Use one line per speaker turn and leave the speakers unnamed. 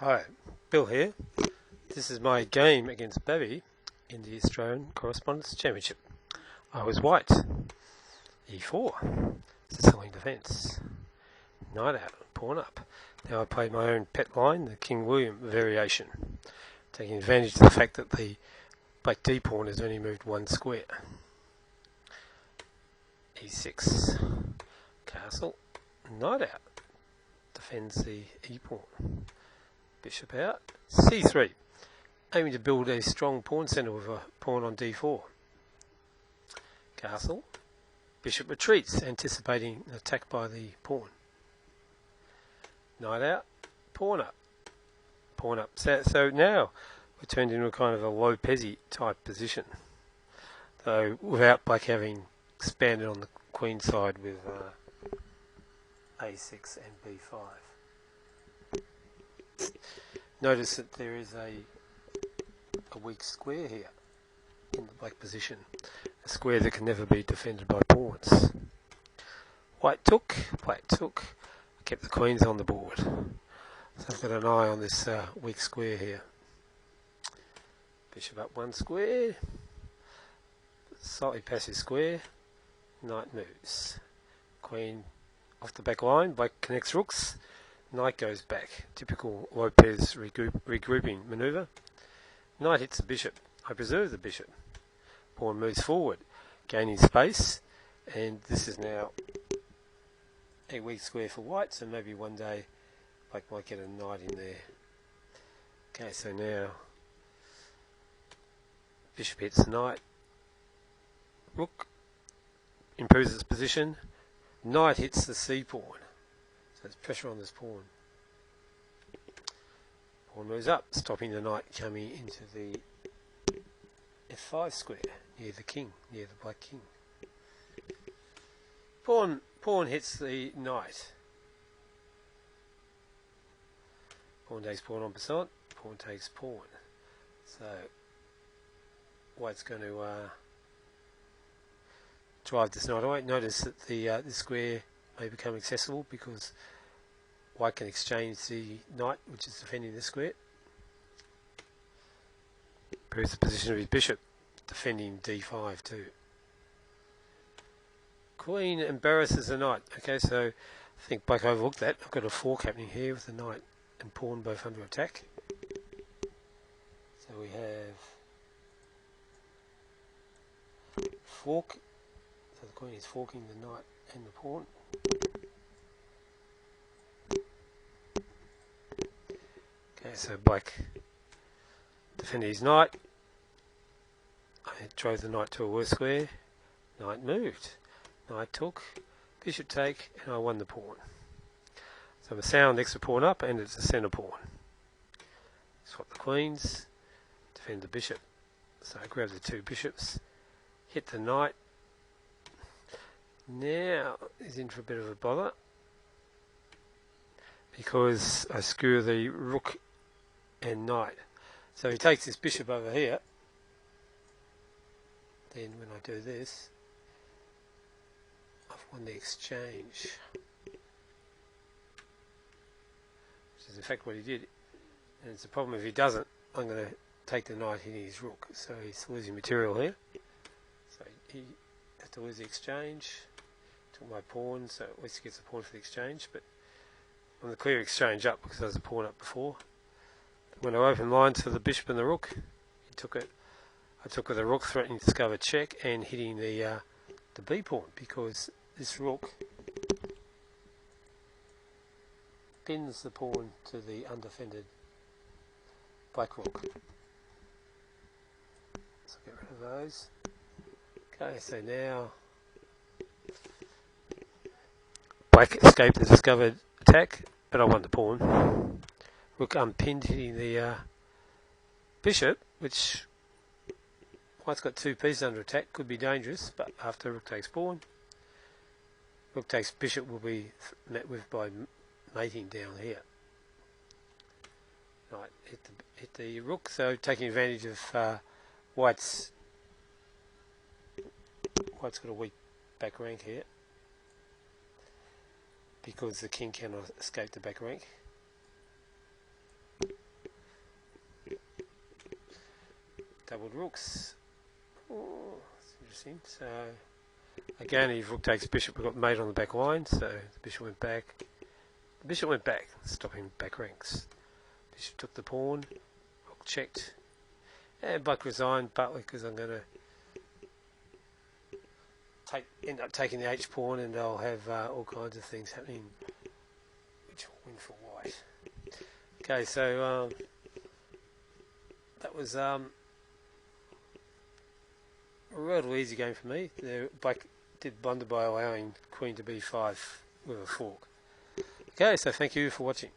Hi, Bill here. This is my game against Babi in the Australian Correspondence Championship. I was white. E4. Sicilian defence. Knight out. Pawn up. Now I played my own pet line, the King William variation, taking advantage of the fact that the black D pawn has only moved one square. E6. Castle. Knight out. Defends the E pawn. Bishop out. C3. Aiming to build a strong pawn centre with a pawn on D4. Castle. Bishop retreats, anticipating an attack by the pawn. Knight out. Pawn up. Pawn up. So now we're turned into a kind of a Lopez-y type position, though without black having expanded on the queen side with A6 and B5. Notice that there is a weak square here in the black position, a square that can never be defended by pawns. White took, black took, kept the queens on the board. So I've got an eye on this weak square here. Bishop up one square, slightly passive square, knight moves. Queen off the back line, black connects rooks. Knight goes back, typical Lopez regrouping manoeuvre. Knight hits the bishop. I preserve the bishop. Pawn moves forward, gaining space, and this is now a weak square for white, so maybe one day black might get a knight in there. Okay, so now bishop hits knight. Rook improves its position. Knight hits the C pawn. So there's pressure on this pawn. Pawn moves up, stopping the knight coming into the F5 square, near the king, near the black king. Pawn hits the knight. Pawn takes pawn en passant, pawn takes pawn. So white's going to drive this knight away. Notice that the square may become accessible because white can exchange the knight, which is defending this square. Improves the position of his bishop, defending D5 too. Queen embarrasses the knight. Okay, so I think black overlooked that. I've got a fork happening here with the knight and pawn both under attack. So we have fork. So the queen is forking the knight and the pawn. Okay, so black defended his knight. I drove the knight to a worse square. Knight moved. Knight took. Bishop take, and I won the pawn. So I'm a sound extra pawn up, and it's a centre pawn. Swap the queens. Defend the bishop. So I grab the two bishops. Hit the knight. Now he's in for a bit of a bother, because I skewer the rook and knight. So he takes this bishop over here. Then when I do this, I've won the exchange, which is in fact what he did. And it's a problem if he doesn't. I'm going to take the knight hitting his rook, so he's losing material here. So he has to lose the exchange. Took my pawn, so at least he gets a pawn for the exchange, but on the clear exchange up because there was a pawn up before. When I opened lines for the bishop and the rook, he took it. I took with the rook, threatening to discover check and hitting the B pawn, because this rook pins the pawn to the undefended black rook. So get rid of those. Okay, so now black escaped the discovered attack, but I won the pawn. Rook unpinned, hitting the bishop, which white's got two pieces under attack, could be dangerous, but after rook takes pawn, rook takes bishop will be met with by mating down here. Right, hit the rook, so taking advantage of white's got a weak back rank here, because the king cannot escape the back rank. doubled rooks. Oh, that's interesting. So again, if rook takes bishop, we've got mate on the back line, so the bishop went back. The bishop went back, stopping back ranks. Bishop took the pawn, rook checked, and black resigned, partly because I'm going to end up taking the H pawn, and I'll have all kinds of things happening, which will win for white. Okay, so that was a relatively easy game for me. Black did blunder by allowing queen to b5 with a fork. Okay, so thank you for watching.